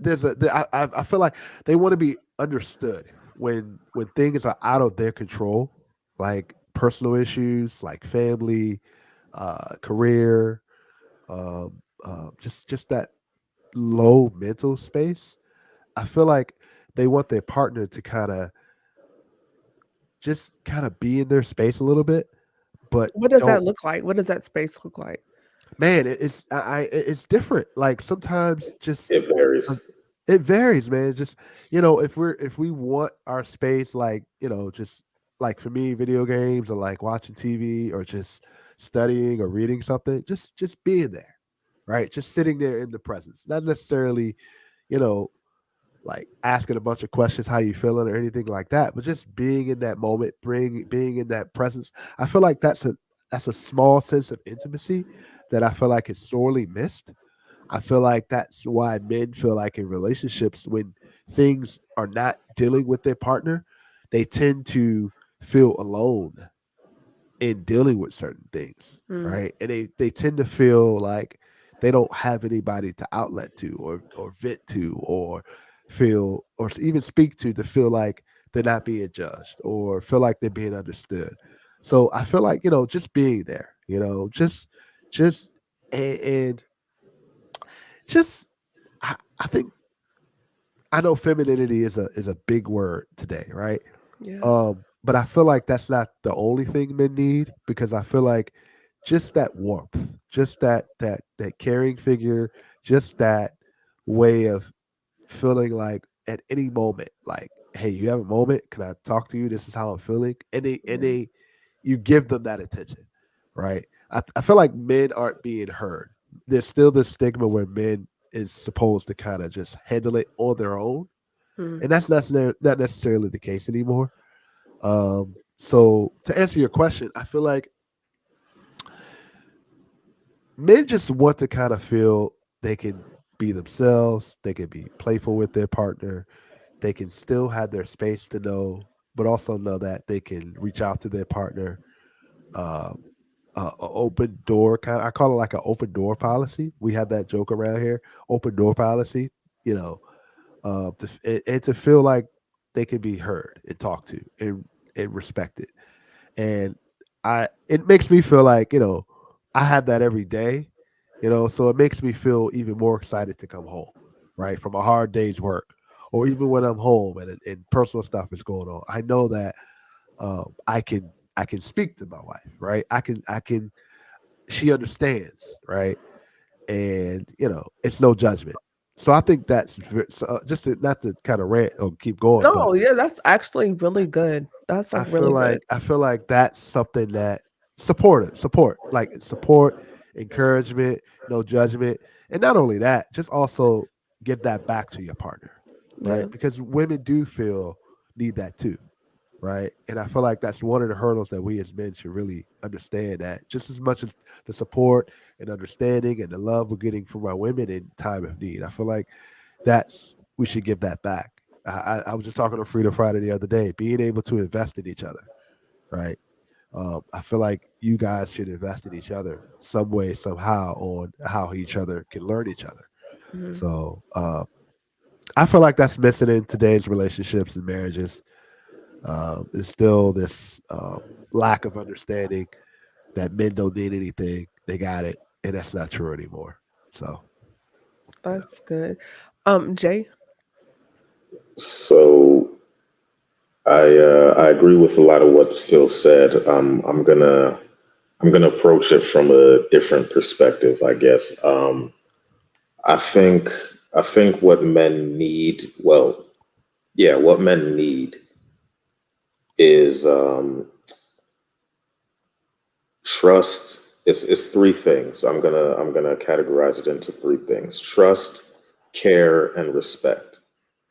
I feel like they want to be understood when things are out of their control, like personal issues, like family, career, just that low mental space. I feel like they want their partner to kind of be in their space a little bit, but What does don't. that look like? What does that space look like? Man, it's different. Like sometimes just It varies. uh, it varies, man. Just if we want our space, like just like for me, video games or like watching TV or just studying or reading something, just being there, right? Just sitting there in the presence, not necessarily, you know, like asking a bunch of questions, how you feeling or anything like that, but just being in that moment, being in that presence. I feel like that's a small sense of intimacy that I feel like is sorely missed. I feel like that's why men feel like in relationships when things are not dealing with their partner, they tend to feel alone in dealing with certain things, Mm, right? And they tend to feel like they don't have anybody to outlet to or vent to or feel or even speak to feel like they're not being judged or feel like they're being understood. So I feel like, just being there, just and just I think I know femininity is a big word today, right? yeah. But I feel like that's not the only thing men need because I feel like just that warmth, just that caring figure, just that way of feeling like at any moment, like, hey, you have a moment, can I talk to you? This is how I'm feeling. Yeah. You give them that attention, right? I feel like men aren't being heard. There's still this stigma where men is supposed to kind of just handle it on their own. Mm, And that's not necessarily the case anymore. So to answer your question, I feel like men just want to kind of feel they can be themselves, they can be playful with their partner, they can still have their space to know, but also know that they can reach out to their partner. Uh, a open door kind of, I call it like an open door policy. We have that joke around here, open door policy. You know, and to feel like they can be heard and talked to and respected. And it makes me feel like I have that every day, so it makes me feel even more excited to come home, right, from a hard day's work, or even when I'm home and personal stuff is going on. I know that I can speak to my wife, right? I can she understands, right? And it's no judgment. So I think just not to kind of rant or keep going, but no, yeah, that's actually really good. That's like I feel really good. like I feel like that's something that support, encouragement, no judgment, and not only that, just also give that back to your partner, Yeah. right? Because women do feel need that too, right? And I feel like that's one of the hurdles that we as men should really understand that just as much as the support and understanding and the love we're getting from our women in time of need, I feel like that's we should give that back. I was just talking to Freedom Friday the other day, being able to invest in each other, right? I feel like you guys should invest in each other some way, somehow, on how each other can learn each other. Mhm. So I feel like that's missing in today's relationships and marriages. It's still this lack of understanding that men don't need anything; they got it, and that's not true anymore. So, yeah. That's good. Jay. So I agree with a lot of what Phil said. I'm gonna approach it from a different perspective, I guess. I think I think what men need, well, yeah, what men need is trust. It's three things. I'm gonna categorize it into three things: trust, care, and respect.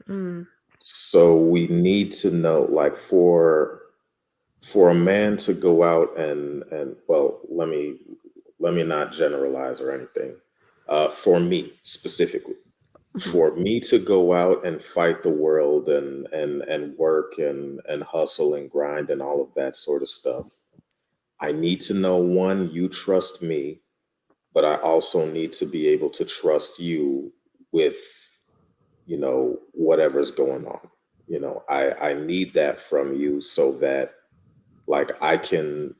Mm, So we need to know, like, for a man to go out and well, let me not generalize or anything. For me specifically, mhm, for me to go out and fight the world and work and hustle and grind and all of that sort of stuff, I need to know, one, you trust me, but I also need to be able to trust you with, whatever's going on. I need that from you so that, like, I can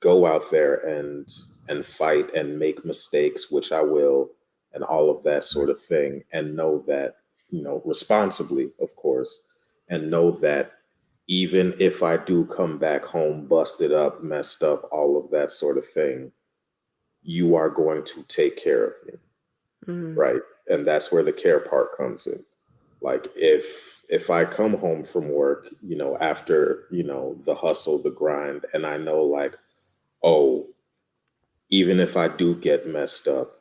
go out there and fight and make mistakes, which I will, and all of that sort of thing, and know that, responsibly, of course, and know that even if I do come back home busted up, messed up, all of that sort of thing, you are going to take care of me, mm, right? And that's where the care part comes in. Like, if I come home from work, after, the hustle, the grind, and I know, like, oh, even if I do get messed up,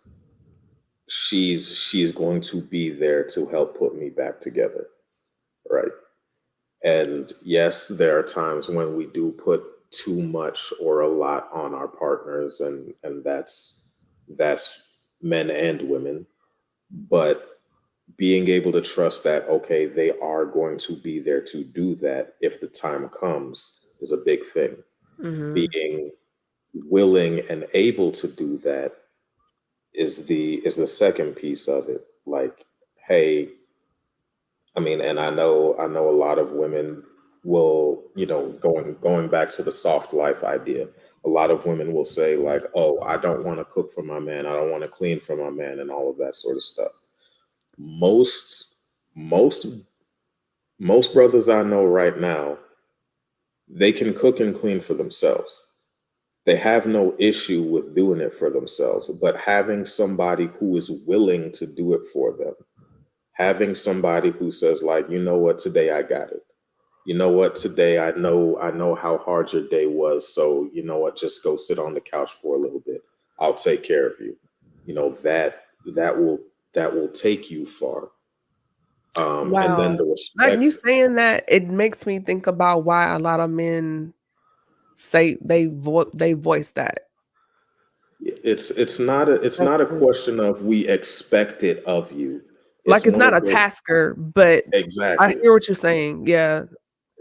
she's going to be there to help put me back together, right? And yes, there are times when we do put too much or a lot on our partners, and that's men and women. But being able to trust that, okay, they are going to be there to do that if the time comes, is a big thing. mhm, Being willing and able to do that is the second piece of it. Like, hey, I mean, and I know a lot of women will, going back to the soft life idea, a lot of women will say, like, oh, I don't want to cook for my man, I don't want to clean for my man, and all of that sort of stuff. Most most most brothers I know right now, they can cook and clean for themselves. They have no issue with doing it for themselves, but having somebody who is willing to do it for them, having somebody who says, like, you know what, today I got it. You know what, today I know how hard your day was, so you know what, just go sit on the couch for a little bit. I'll take care of you. That will take you far. And then wow. the Not you respect. saying that, it makes me think about why a lot of men say they voice that. It's That's not a good. question of we expect it of you. It's Like, it's one not of a those. tasker, but I Exactly. hear what you're saying, yeah,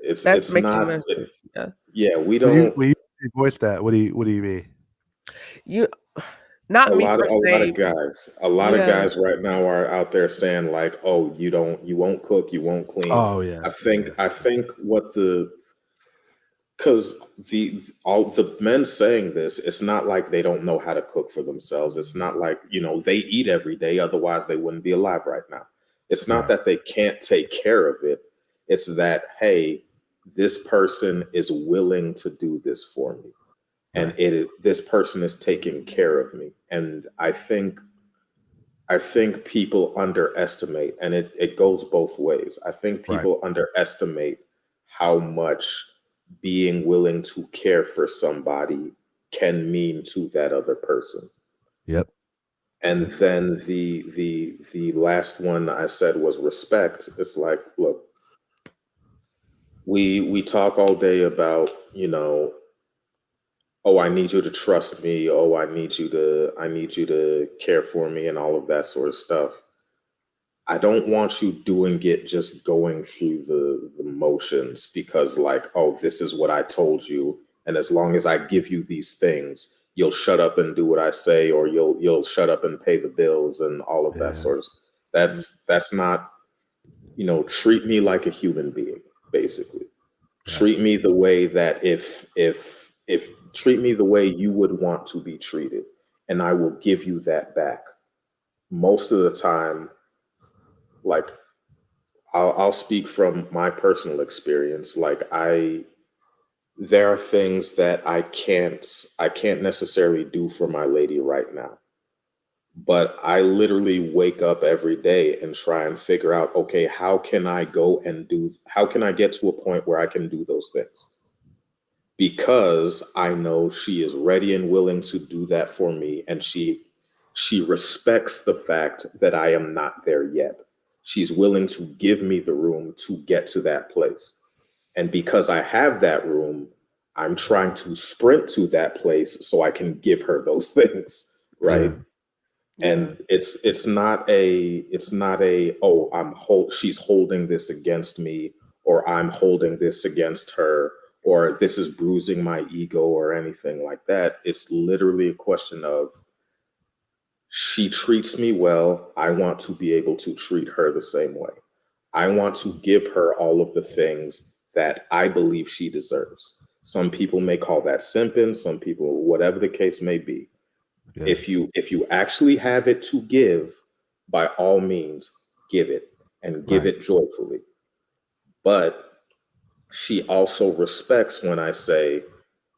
that's It's making not more sense, yeah. yeah, we When you don't. when you voice that, what do you mean? You not a me lot of per a lot of se, guys a lot of yeah, guys right now are out there saying, like, oh, you won't cook, you won't clean. Oh yeah, I yeah, think I think what the because the all the men saying this, it's not like they don't know how to cook for themselves. It's not like, they eat every day, otherwise they wouldn't be alive right now. It's not right, that they can't take care of it. It's that, hey, this person is willing to do this for me, and right, this person is taking care of me. And I think people underestimate, and it goes both ways. I think right. people underestimate how much being willing to care for somebody can mean to that other person. Yep, And yep. then the last one I said was respect. It's like, look, we talk all day about, oh, I need you to trust me, oh, I need you to care for me, and all of that sort of stuff. I don't want you doing it just going through the motions because, like, oh, this is what I told you. And as long as I give you these things, you'll shut up and do what I say, or you'll shut up and pay the bills and all of that Yeah, sort of. mm, That's not, treat me like a human being, basically. Right. Treat me the way that if treat me the way you would want to be treated, and I will give you that back. Most of the time, like I'll speak from my personal experience. Like there are things that I can't necessarily do for my lady right now, but I literally wake up every day and try and figure out, okay, how can I get to a point where I can do those things? Because I know she is ready and willing to do that for me, and she respects the fact that I am not there yet. She's willing to give me the room to get to that place. And because I have that room, I'm trying to sprint to that place so I can give her those things, right? Yeah. And Yeah. it's not a oh, she's holding this against me, or I'm holding this against her, or this is bruising my ego or anything like that. It's literally a question of, she treats me well, I want to be able to treat her the same way. I want to give her all of the things that I believe she deserves. Some people may call that simping, some people, whatever the case may be. Yeah. If you actually have it to give, by all means, give it, and give Right. it joyfully. But she also respects when I say,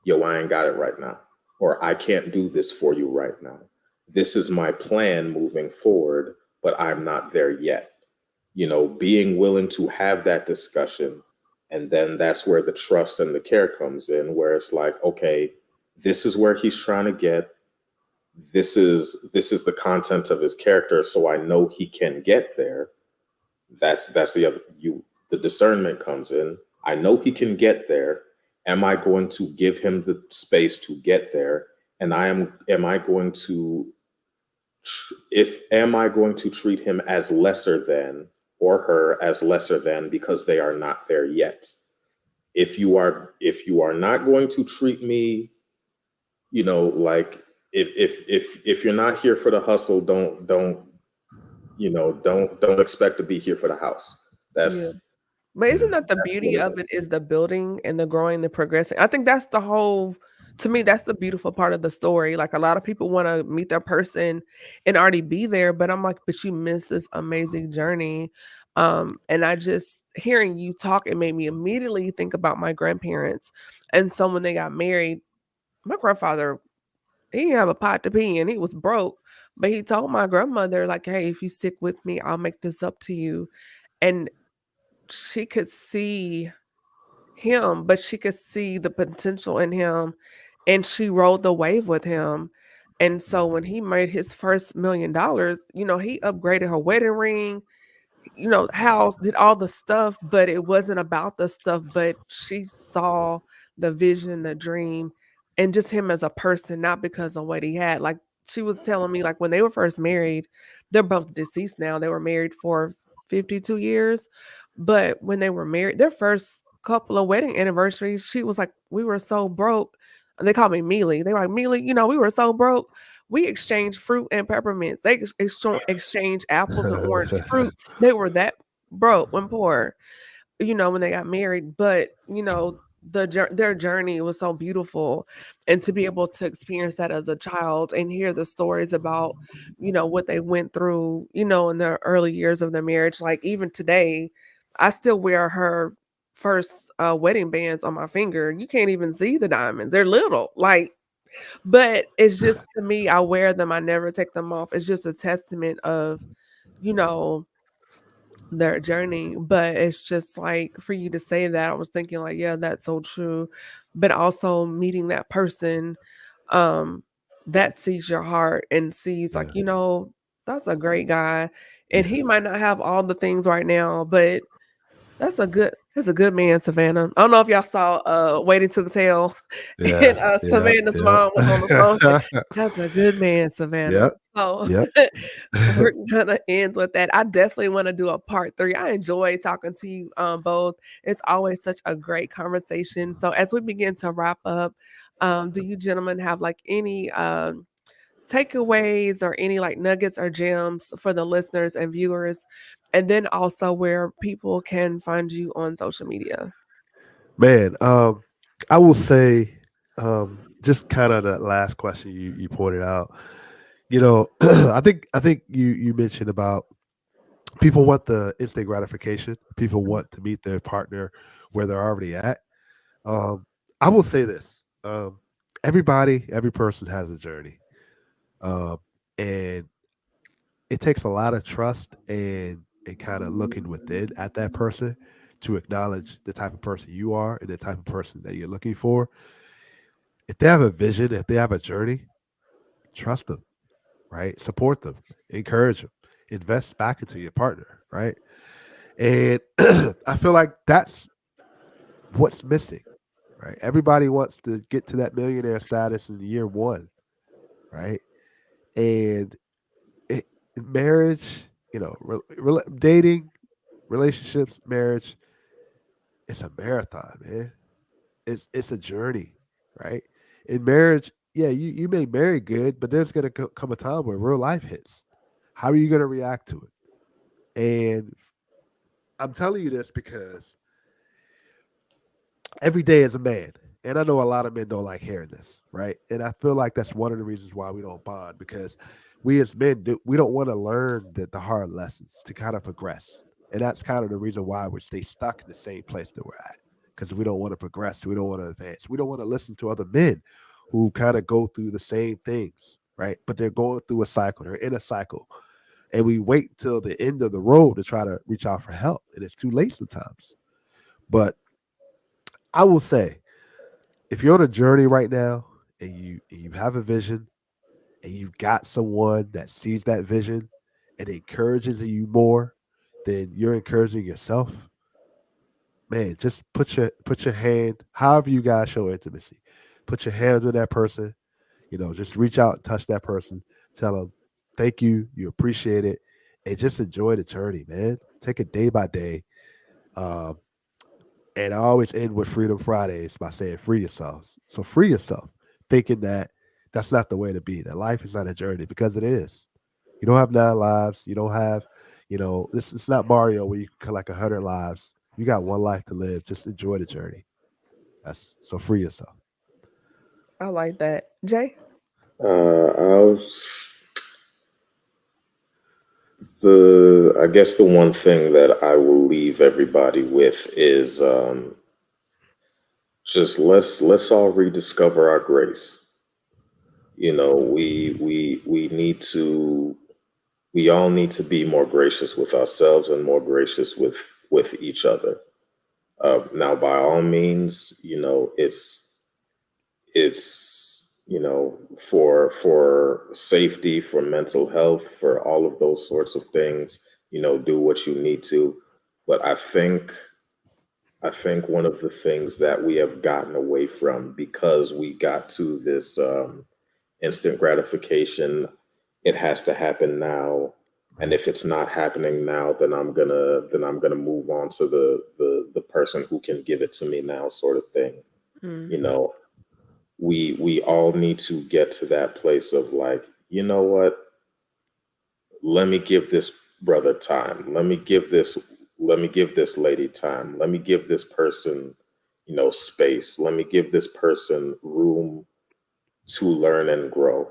yo, I ain't got it right now, or I can't do this for you right now. This is my plan moving forward, but I'm not there yet. Being willing to have that discussion. And then that's where the trust and the care comes in, where it's like, okay, this is where he's trying to get. This is the content of his character, so I know he can get there. That's the other you the discernment comes in. I know he can get there. Am I going to give him the space to get there? And am I going to if am I going to treat him as lesser than, or her as lesser than, because they are not there yet? If you are not going to treat me, like, if you're not here for the hustle, don't expect to be here for the house. Yeah. That's But isn't Yeah. that the that's what beauty it of is. it is the building and the growing, the progressing? I think that's the whole to me, that's the beautiful part of the story. Like a lot of people want to meet their person and already be there, but I'm like, but you miss this amazing journey. And I just hearing you talk, it made me immediately think about my grandparents. And so when they got married, my grandfather, he didn't have a pot to pee in. He was broke. But he told my grandmother, like, hey, if you stick with me, I'll make this up to you. And she could see him, but she could see the potential in him, and she rode the wave with him. And so when he made his first $1 million, he upgraded her wedding ring, house, did all the stuff, but it wasn't about the stuff, but she saw the vision, the dream, and just him as a person, not because of what he had. Like she was telling me, like when they were first married, they're both deceased now. They were married for 52 years. But when they were married, their first couple of wedding anniversaries, she was like, we were so broke. And they called me Mealy. They were like, Mealy, we were so broke. We exchanged fruit and peppermints. They exchanged apples and orange fruits. They were that broke when poor, when they got married. But their journey was so beautiful, and to be able to experience that as a child and hear the stories about, what they went through, in the early years of their marriage. Like even today, I still wear her first wedding bands on my finger. You can't even see the diamonds; they're little, like but it's just to me, I wear them, I never take them off. It's just a testament of, you know, their journey. But it's just like for you to say that, I was thinking like, yeah, that's so true. But also meeting that person um that sees your heart and sees like, Yeah. that's a great guy. And he might not have all the things right now, but that's a good man, Savannah. I don't know if y'all saw Waiting to Exhale Yeah. and Yeah. Savannah's Yeah. mom was on the phone. That's a good man, Savannah. Yep. So Yep. we're gonna end with that. I definitely want to do a part three. I enjoy talking to you both. It's always such a great conversation. So as we begin to wrap up, do you gentlemen have like any takeaways or any like nuggets or gems for the listeners and viewers? And then also where people can find you on social media. Man, I will say, just kind of that last question you pointed out. You know, I think you mentioned about people want the instant gratification. People Mhm. want to meet their partner where they're already at. Um, I will say this: every person has a journey, um, and it takes a lot of trust and kind of looking within at that person to acknowledge the type of person you are and the type of person that you're looking for. If they have a vision, if they have a journey, trust them, right? Support them, encourage them, invest back into your partner, right? And I feel like that's what's missing, right? Everybody wants to get to that millionaire status in year one, right? And it, marriage, dating, relationships, marriage, it's a marathon, man. It's a journey, right? In marriage, yeah, you may marry good, but there's gonna come a time where real life hits. How are you gonna react to it? And I'm telling you this because every day as a man, and I know a lot of men don't like hearing this, right? And I feel like that's one of the reasons why we don't bond because we as men we don't want to learn the hard lessons to kind of progress, and that's kind of the reason why we stay stuck in the same place that we're at because we don't want to progress, we don't want to advance, we don't want to listen to other men who kind of go through the same things, right? But they're going through a cycle, they're in a cycle, and we wait till the end of the road to try to reach out for help, and it's too late sometimes. But I will say if you're on a journey right now and you have a vision and you've got someone that sees that vision and encourages you more than you're encouraging yourself, man, just put your hand, however you guys show intimacy, put your hands on that person, just reach out and touch that person, tell them thank you, you appreciate it, and just enjoy the journey, man. Take it day by day. Um, And I always end with Freedom Fridays by saying free yourselves. So free yourself, thinking that that's not the way to be, that life is not a journey because it is. You don't have 9 lives. You don't have, this it's not Mario where you can collect 100 lives. You got one life to live. Just enjoy the journey. That's so free yourself. I like that. Jay? I'll the I guess the one thing that I will leave everybody with is just let's all rediscover our grace. You know, we need to we all need to be more gracious with ourselves and more gracious with each other. Now, by all means, it's for safety, for mental health, for all of those sorts of things. Do what you need to, but I think one of the things that we have gotten away from because we got to this instant gratification, it has to happen now, and Right. if it's not happening now, then I'm gonna move on to the person who can give it to me now, sort of thing. you Mm. Yeah. know we all need to get to that place of like, you know what, let me give this brother time, let me give this lady time, let me give this person space, let me give this person room to learn and grow,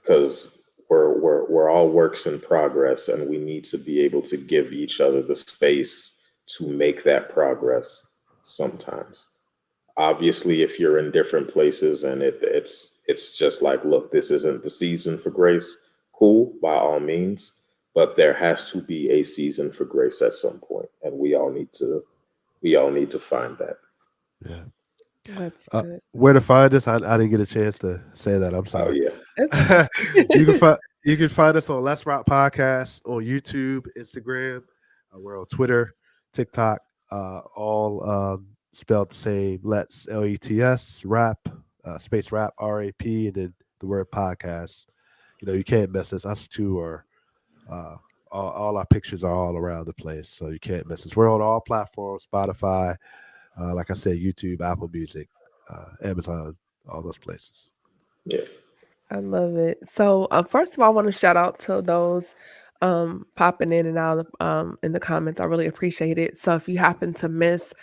because we're all works in progress, and we need to be able to give each other the space to make that progress sometimes. Obviously, if you're in different places and it's just like, look, this isn't the season for grace, cool, by all means, but there has to be a season for grace at some point, and we all need to find that. Yeah. That's good. Where to find us? I didn't get a chance to say that. I'm Oh sorry. yeah. It's okay. You can find us on Let's Rock Podcast on YouTube, Instagram. We're on Twitter, TikTok, all spelled the same. Let's LETS rap, space rap RAP, and then the word podcast. You can't miss us. Us two are uh, all our pictures are all around the place, so you can't miss us. We're on all platforms: Spotify, like I said, YouTube, Apple Music, Amazon, all those places. Yeah. I love it. So, first of all, I want to shout out to those popping in and out in the comments. I really appreciate it. So if you happen to miss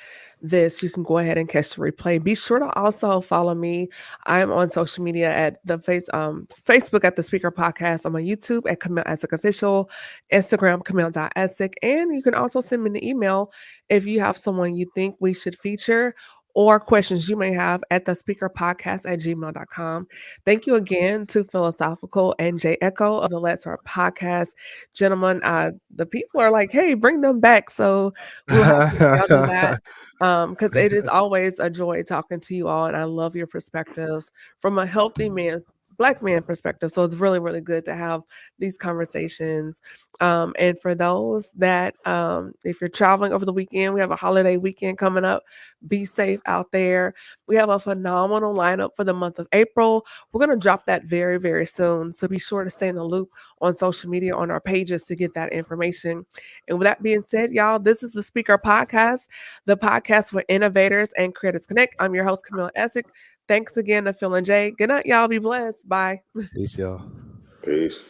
this, you can go ahead and catch the replay. Be sure to also follow me. I'm on social media at the Facebook at the Speaker Podcast. I'm on YouTube at Camille Essek Official, Instagram Camille.Essek, and you can also send me an email if you have someone you think we should feature or questions you may have at the speaker podcast at gmail.com. Thank you again to Philosophical and J Echo of the Let's Art podcast. Gentlemen, the people are like, hey, bring them back. So we'll have to schedule that because it is always a joy talking to you all. And I love your perspectives from a healthy man, Black man perspective. So it's really, really good to have these conversations. And for those that, if you're traveling over the weekend, we have a holiday weekend coming up. Be safe out there. We have a phenomenal lineup for the month of April. We're going to drop that very, very soon. So be sure to stay in the loop on social media, on our pages to get that information. And with that being said, y'all, this is the Speaker Podcast, the podcast for innovators and creators connect. I'm your host, Camille Essek. Thanks again to Phil and Jay. Good night, y'all. Be blessed. Bye. Peace, y'all. Peace.